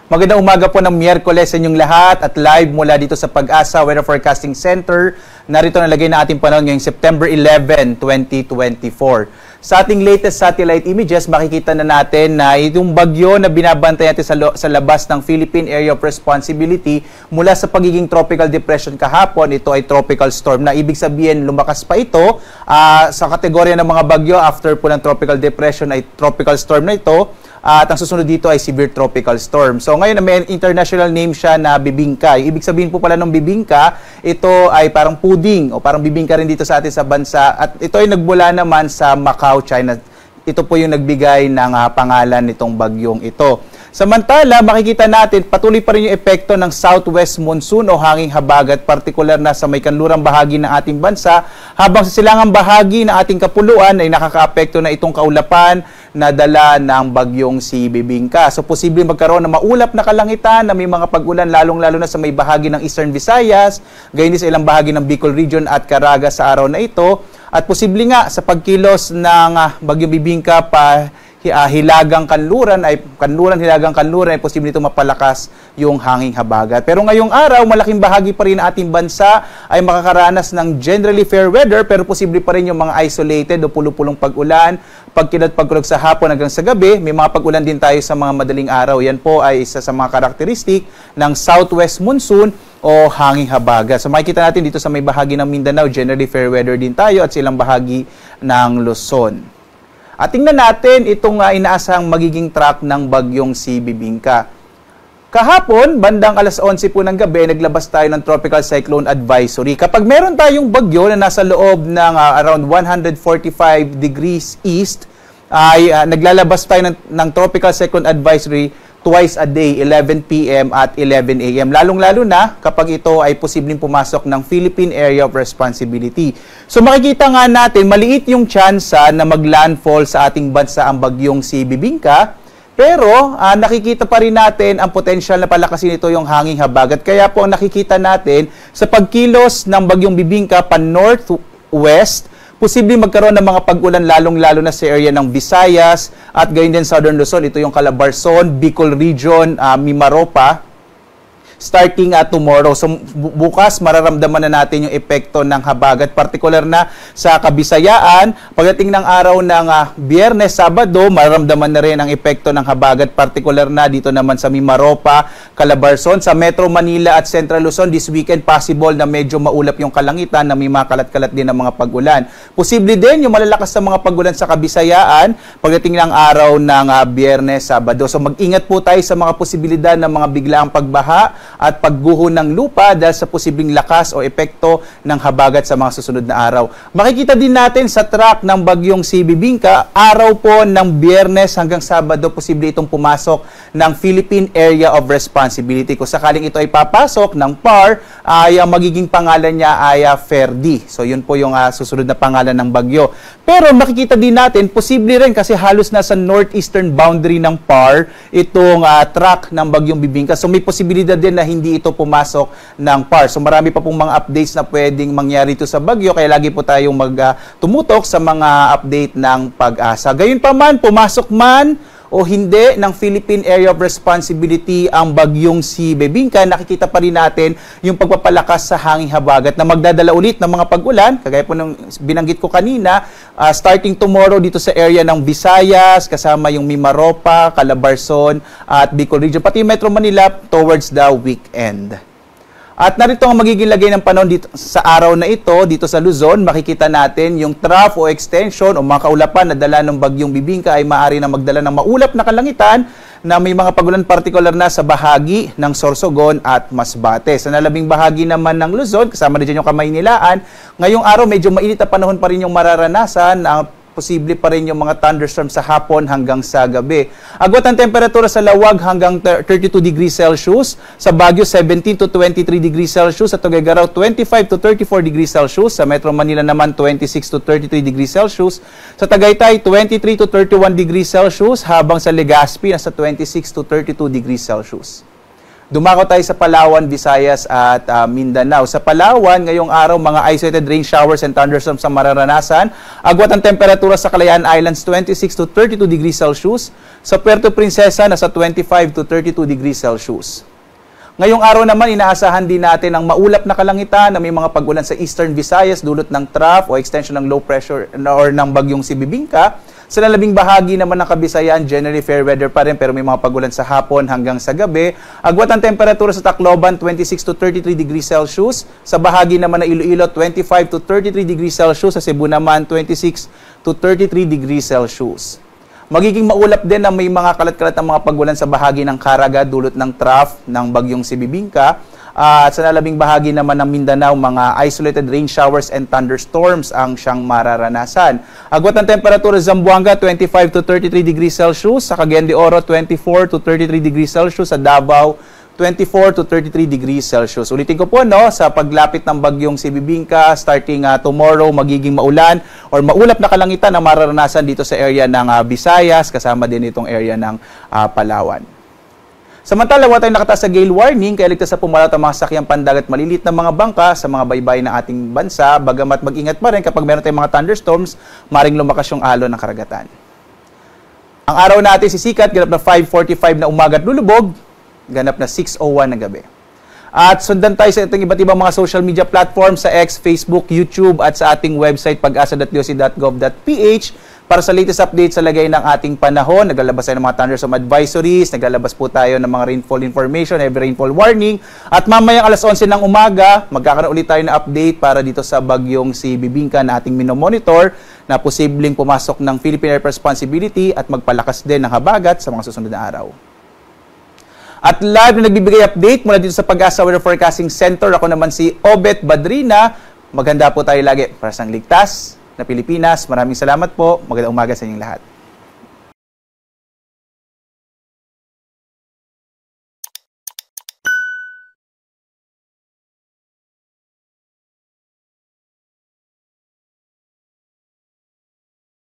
Magandang umaga po ng Miyerkules sa inyong lahat at live mula dito sa Pag-asa Weather Forecasting Center. Narito nalagay na ating panahon ngayong September 11, 2024. Sa ating latest satellite images, makikita na natin na itong bagyo na binabantay natin sa labas ng Philippine Area of Responsibility mula sa pagiging tropical depression kahapon, ito ay tropical storm na ibig sabihin lumakas pa ito sa kategorya ng mga bagyo after po ng tropical depression ay tropical storm na ito. At ang susunod dito ay severe tropical storm. So ngayon may international name siya na bibingka. Ibig sabihin po pala ng bibingka, ito ay parang puding o parang bibingka rin dito sa atin sa bansa. At ito ay nagmula naman sa Macau, China. Ito po yung nagbigay ng pangalan nitong bagyong ito. Samantala, makikita natin patuloy pa rin yung epekto ng southwest monsoon o hanging habagat, partikular na sa may kanlurang bahagi ng ating bansa, habang sa silangang bahagi ng ating kapuluan ay nakakaapekto na itong kaulapan na dala ng bagyong si Bibingka. So, posible magkaroon ng maulap na kalangitan na may mga pag-ulan lalong-lalo na sa may bahagi ng Eastern Visayas, gayon din sa ilang bahagi ng Bicol Region at Caraga sa araw na ito. At posible nga sa pagkilos ng bagyong Bibingka pa hilagang kanluran ay posible ito mapalakas yung hanging habagat. Pero ngayong araw, malaking bahagi pa rin ng ating bansa ay makakaranas ng generally fair weather, pero posible pa rin yung mga isolated o pulupulong pag-ulan, pagkulog sa hapon hanggang sa gabi. May mga pag-ulan din tayo sa mga madaling araw. Yan po ay isa sa mga karakteristik ng southwest monsoon o hanging habagat. So makikita natin dito sa may bahagi ng Mindanao, generally fair weather din tayo at silang bahagi ng Luzon. At tingnan natin itong inaasahang magiging track ng bagyong si Bibingka. Kahapon, bandang alas 11 po ng gabi, naglabas tayo ng Tropical Cyclone Advisory. Kapag meron tayong bagyo na nasa loob ng around 145 degrees east, ay naglalabas tayo ng Tropical Cyclone Advisory twice a day, 11 p.m. at 11 a.m. Lalong-lalo na kapag ito ay posibleng pumasok ng Philippine Area of Responsibility. So makikita nga natin, maliit yung tsansa na maglandfall sa ating bansa ang bagyong si Bibingka, pero nakikita pa rin natin ang potential na palakasin ito yung hanging habagat. Kaya po ang nakikita natin sa pagkilos ng bagyong Bibingka pa northwest, posibleng magkaroon ng mga pag-ulan lalong-lalo na sa area ng Visayas at gayon din Southern Luzon. Ito yung Calabarzon, Bicol Region, Mimaropa, starting tomorrow. So bukas mararamdaman na natin yung epekto ng habagat, partikular na sa Kabisayaan. Pagdating ng araw ng Biyernes, Sabado, mararamdaman na rin ang epekto ng habagat, partikular na dito naman sa Mimaropa, Calabarzon, sa Metro Manila at Central Luzon. This weekend possible na medyo maulap yung kalangitan, na may makalat-kalat din ng mga pag-ulan. Posible din yung malalakas na mga pag-ulan sa Kabisayaan pagdating ng araw ng Biyernes, Sabado. So mag-ingat po tayo sa mga posibilidad ng mga biglaang pagbaha at pagguho ng lupa dahil sa posibleng lakas o epekto ng habagat sa mga susunod na araw. Makikita din natin sa track ng bagyong si Bibingka, araw po ng Biyernes hanggang Sabado, posible itong pumasok ng Philippine Area of Responsibility. Kung sakaling ito ay papasok ng PAR, ay ang magiging pangalan niya ay Ferdi. So yun po yung susunod na pangalan ng bagyo. Pero makikita din natin, posible rin kasi halos nasa northeastern boundary ng PAR itong track ng bagyong Bibingka. So may posibilidad din na hindi ito pumasok ng PAR. So marami pa pong mga updates na pwedeng mangyari ito sa bagyo, kaya lagi po tayong tumutok sa mga update ng Pag-asa. Gayunpaman, pumasok man o hindi ng Philippine Area of Responsibility ang bagyong si Bibingka, nakikita pa rin natin yung pagpapalakas sa hanging habagat na magdadala ulit ng mga pag-ulan, kagaya po ng binanggit ko kanina, starting tomorrow dito sa area ng Visayas, kasama yung Mimaropa, Calabarzon at Bicol Region, pati Metro Manila towards the weekend. At narito ang magiging lagay ng panahon dito sa araw na ito, dito sa Luzon. Makikita natin yung trough o extension o mga kaulapan na dala ng bagyong Bibingka ay maaari na magdala ng maulap na kalangitan na may mga pagulan partikular na sa bahagi ng Sorsogon at Masbate. Sa nalabing bahagi naman ng Luzon, kasama na dyan yung Kamaynilaan, ngayong araw medyo mainit na panahon pa rin yung mararanasan, posible pa rin yung mga thunderstorms sa hapon hanggang sa gabi. Agwat ang temperatura sa Lawag hanggang 32 degrees Celsius, sa Baguio 17 to 23 degrees Celsius, sa Tuguegarao 25 to 34 degrees Celsius, sa Metro Manila naman 26 to 33 degrees Celsius, sa Tagaytay 23 to 31 degrees Celsius, habang sa Legazpi nasa 26 to 32 degrees Celsius. Dumako tayo sa Palawan, Visayas at Mindanao. Sa Palawan, ngayong araw, mga isolated rain showers and thunderstorms ang mararanasan. Agwat ang temperatura sa Kalayaan Islands, 26 to 32 degrees Celsius. Sa Puerto Princesa, nasa 25 to 32 degrees Celsius. Ngayong araw naman, inaasahan din natin ang maulap na kalangitan na may mga pag-ulan sa Eastern Visayas dulot ng trough o extension ng low pressure or ng bagyong si Bibingka. Sa lalabing bahagi naman ng Kabisayan, generally fair weather pa rin pero may mga pag-ulan sa hapon hanggang sa gabi. Agwat ang temperatura sa Tacloban, 26 to 33 degrees Celsius. Sa bahagi naman ng Iloilo, 25 to 33 degrees Celsius. Sa Cebu naman, 26 to 33 degrees Celsius. Magiging maulap din na may mga kalat-kalat ng mga pag-ulan sa bahagi ng Caraga dulot ng trough ng bagyong si Bibingka. At sa nalabing bahagi naman ng Mindanao, mga isolated rain showers and thunderstorms ang siyang mararanasan. Agwat ng temperatura sa Zamboanga, 25 to 33 degrees Celsius. Sa Cagayan de Oro, 24 to 33 degrees Celsius. Sa Davao, 24 to 33 degrees Celsius. Ulitin ko po, no, sa paglapit ng bagyong si Bibingka, starting tomorrow, magiging maulan or maulap na kalangitan na mararanasan dito sa area ng Visayas, kasama din itong area ng Palawan. Samantala, wala tayong nakataas sa gale warning, kaya ligtas sa pumalat ang mga sakyang pandagat malilit na mga bangka sa mga baybay ng ating bansa, bagamat mag-ingat pa rin kapag meron tayong mga thunderstorms, maring lumakas yung alon ng karagatan. Ang araw natin sisikat, ganap na 5:45 na umaga at lulubog, ganap na 6:01 ng gabi. At sundan tayo sa itong iba't ibang mga social media platforms sa X, Facebook, YouTube at sa ating website pag-asa.doc.gov.ph para sa latest updates sa lagay ng ating panahon. Naglalabas tayo ng mga thunderstorm advisories, naglalabas po tayo ng mga rainfall information, heavy rainfall warning. At mamayang alas 11 ng umaga, magkakaroon ulit tayo ng update para dito sa bagyong si Bibingka na ating minomonitor na posibleng pumasok ng Philippine Air Responsibility at magpalakas din ng habagat sa mga susunod na araw. At live na nagbibigay update mula dito sa Pag-asa Weather Forecasting Center. Ako naman si Obet Badrina. Maganda po tayo lagi para sa ligtas na Pilipinas. Maraming salamat po. Magandang umaga sa inyong lahat.